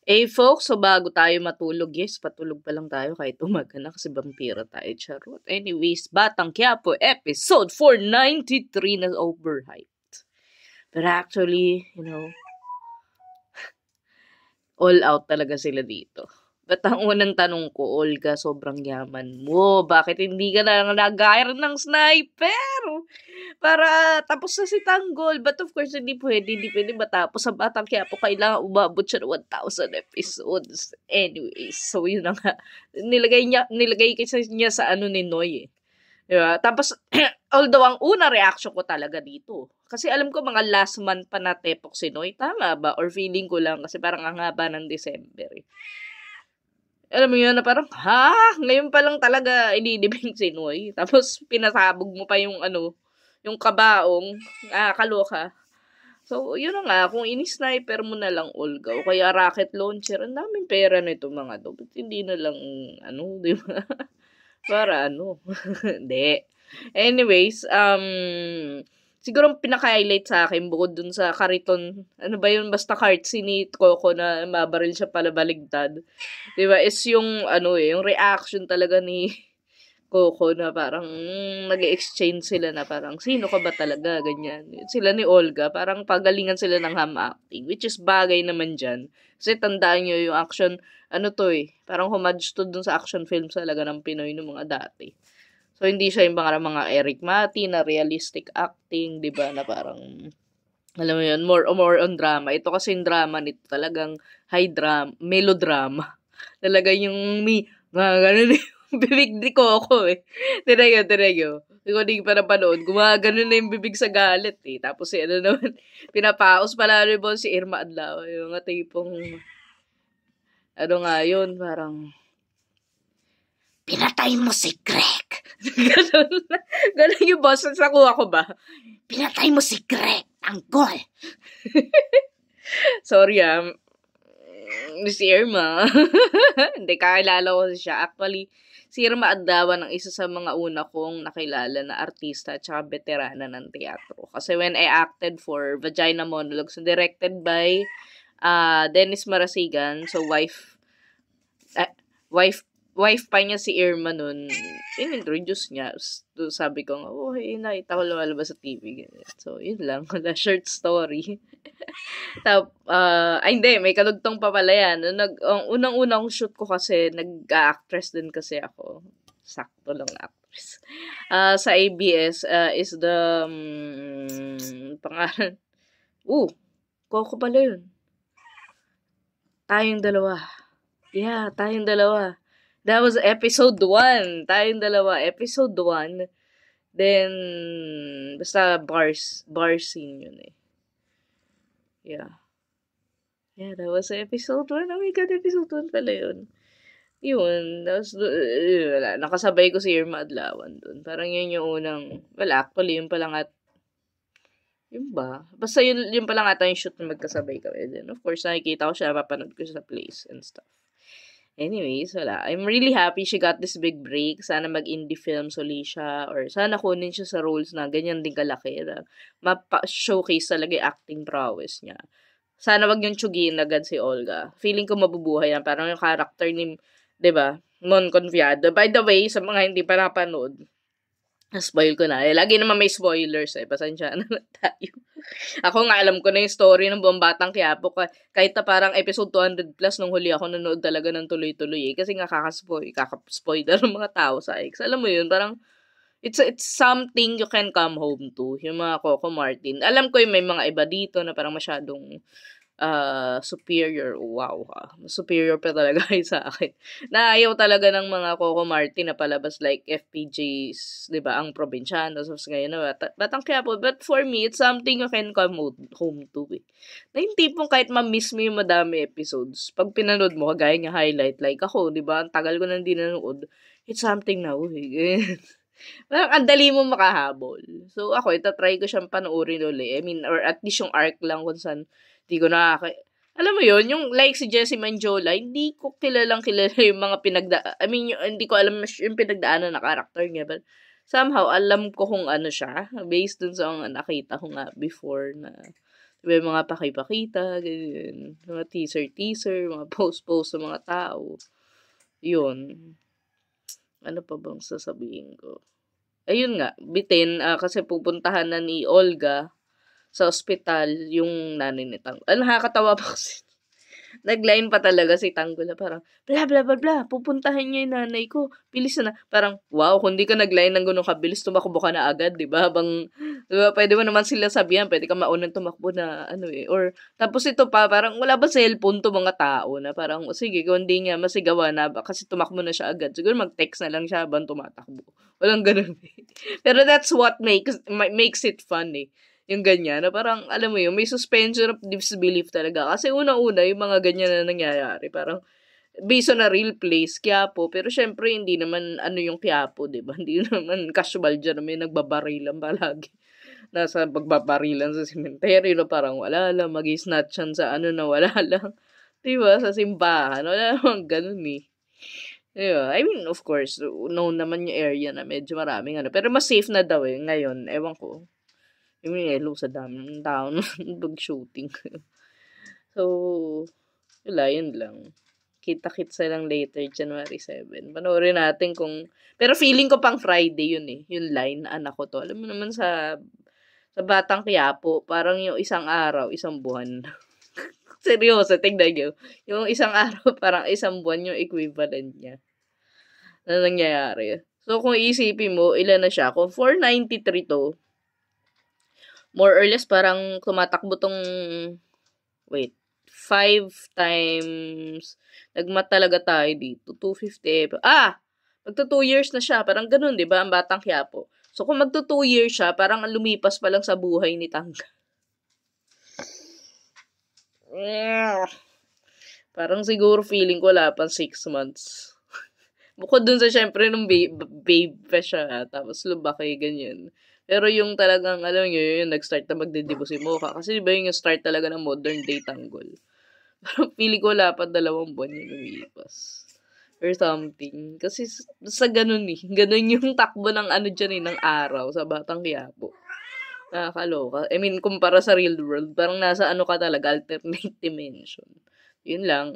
Folks, so bago tayo matulog, yes, patulog pa lang tayo kahit umaga na kasi vampira tayo, charot. Anyways, Batang Quiapo, episode 493 na overhyped. But actually, all out talaga sila dito. But ang unang tanong ko, Olga, sobrang yaman mo. Bakit hindi ka na nag-hire ng sniper? Para tapos na si Tanggol. But of course, hindi pwede matapos sa Batang Quiapo. Kailangan umabot siya ng 1,000 episodes. Anyways, so yun na nga. Nilagay kasi niya sa ano ni Noy eh. Diba? Tapos, although ang una reaction ko talaga dito, kasi alam ko mga last month pa natepok si Noy, tama ba? Or feeling ko lang, kasi parang ang haba ng December eh. Alam mo yun, na parang, ngayon pa lang talaga inidibing si Noy. Tapos, pinasabog mo pa yung yung kabaong, kaloka. So, yun na nga, kung ini-sniper mo na lang, Olga, o kaya rocket launcher, ang daming pera nito mga to. Ba't hindi na lang, di ba? Para Hindi. Anyways, siguro pinaka-highlight sa akin, bukod dun sa kariton, basta kartsy ni Coco na mabaril siya pala baligtad. Diba, is yung, yung reaction talaga ni Coco na parang nag-exchange sila na parang, sino ka ba talaga, ganyan. Sila ni Olga, parang pagalingan sila ng ham acting, which is bagay naman dyan. Kasi tandaan nyo yung action, parang homage to dun sa action films talaga ng Pinoy ng mga dati. So, hindi siya yung mga Eric Mati na realistic acting, di ba, na parang, alam mo yun, more on drama. Ito kasi yung drama nito, talagang high drama, melodrama. Talaga yung ganun yung bibig ni Coco eh. Tinayo. Hindi ko pa napanood. Gumagano na yung bibig sa galit eh. Tapos naman, pinapaos pala rin si Irma Adlaw. Yung nga tipong, yun, parang, pinatay mo si Greg. Ganun yung boss. Nakuha ko ba? Pinatay mo si Greg. Tanggol. Sorry si Irma. Hindi, kakilala ko siya. Actually, si Irma Adlawan ang isa sa mga una kong nakilala na artista at saka veterana ng teatro. Kasi when I acted for Vagina Monologues, directed by Dennis Marasigan, so wife pa niya si Irma nun, in-introduce niya. So, sabi ko, hey, nakita ko lumalabas sa TV. So, yun lang. Wala, short story. Hindi, may kadugtong pa pala yan. Ang unang-unang shoot ko kasi, nag-actress din kasi ako. Sakto lang na actress. Sa ABS, is the, pangalan, Coco pala yun. Tayong dalawa. Yeah, tayong dalawa. That was episode 1. Tayong dalawa. Episode 1. Then, basta bar scene yun eh. Yeah. Yeah, that was episode 1. Oh my God, episode 1 pala yun. Yun. That was, wala. Nakasabay ko si Irma Adlawan dun. Parang yun yung unang, actually, yun pa lang yun ba? Basta yun pa lang ata yung shoot na magkasabay kami. Then, of course, nakikita ko siya, mapanood ko siya sa place and stuff. Anyways, wala. I'm really happy she got this big break. Sana mag-indie films uli siya. Or sana kunin siya sa roles na ganyan din kalaki. Mapa-showcase talaga yung acting prowess niya. Sana wag yung tsugiin agad si Olga. Feeling ko mabubuhay yan. Parang yung character ni, diba, Mon Confiado. By the way, sa mga hindi pa napanood, spoil ko na. Lagi naman may spoilers pasensya na tayo. Ako nga, alam ko na yung story ng buong Batang Quiapo. Kahit na parang episode 200 plus nung huli ako nanood talaga ng tuloy-tuloy Kasi nga kakaspoiler ng mga tao sa X. Alam mo yun, parang it's something you can come home to. Yung mga Coco Martin. Alam ko yung may mga iba dito na parang masyadong superior. Wow superior pa talaga sa akin. Naayaw talaga ng mga Coco Martin na palabas like FPJs, di ba, ang probinsyano. So, ngayon na, Batang Quiapo. But for me, it's something you can come home to Na yung tipong kahit ma-miss mo yung madami episodes, pag pinanood mo, kagaya niya highlight, like ako, di ba, ang tagal ko nang di nanood, it's something na, parang ang dali mo makahabol. So, ako, itatry ko siyang panoorin uli. I mean, or at least yung arc lang kung saan hindi ko alam mo yun, yung like si Jessie Manjola, hindi ko kilala yung mga hindi ko alam yung pinagdaanan na karakter niya, but somehow, alam ko kung ano siya, based dun sa nakita ko nga before na, Diba yung mga pakipakita, ganyan. Mga teaser, mga post-post sa mga tao. Yun. Ano pa bang sasabihin ko? Ayun nga, bitin, kasi pupuntahan na ni Olga sa ospital yung nanay ni Tanggol. Nakakatawa pa kasi. Nag-line pa talaga si Tanggol na parang, bla bla bla bla, pupuntahan niya yung nanay ko. Bilis na. Parang, wow, kung di ka nag-line ng ganun kabilis, tumakbo ka na agad, di ba? Diba, pwede mo naman sila sabihan, pwede ka maunang tumakbo na, Or, tapos ito pa, parang, wala ba cellphone to mga tao na parang, sige, kung di niya masigawa na, kasi tumakbo na siya agad. Siguro mag-text na lang siya habang tumatakbo. Walang ganun eh. Pero that's what makes it fun eh. Yung ganyan, na parang, alam mo yun, may suspension of disbelief talaga. Kasi una-una, yung mga ganyan na nangyayari, parang, based on a real place, Quiapo, pero syempre, hindi naman, yung Quiapo, di ba? Hindi naman casual dyan, may nagbabarilan palagi. Nasa pagbabarilan sa cemetery, na parang wala lang, mag-snatchan sa na wala lang. Di ba? Sa simbahan, wala namang ganun eh. Diba? I mean, of course, known naman yung area na medyo maraming pero mas safe na daw eh, ngayon, ewan ko. I mean, sa dami ng tao pag-shooting. So, wala, yun lang. Kita-kitsa lang later, January 7. Panoorin natin kung... Pero feeling ko pang Friday yun eh. Yung line, anak ko to. Alam mo naman sa Batang Quiapo, parang yung isang araw, isang buwan. Seryoso, tignan nyo. Yung isang araw, parang isang buwan yung equivalent niya. Na nangyayari. So, kung isipin mo, ilan na siya? Kung 493 to, more or less, parang tumatakbo tong, 5 times, nagmat talaga tayo dito, 250, magto 2 years na siya, parang ganun, di ba, ang Batang Quiapo. So, kung magto 2 years siya, parang lumipas pa lang sa buhay ni Tangga. Parang siguro feeling ko wala pang 6 months. Bukod dun sa syempre nung babe pa siya, tapos lumaki, ganyan. Pero yung talagang, alam nyo, yung nag-start na magdidibo si Mocha. Kasi diba yung start talaga ng modern day Tanggol. Parang feeling ko wala pa 2 buwan yung lumipas. Or something. Kasi sa ganun eh. Ganun yung takbo ng dyan ng araw sa Batang Quiapo. Nakakaloka. I mean, kumpara sa real world, parang nasa ka talaga, alternate dimension. Yun lang.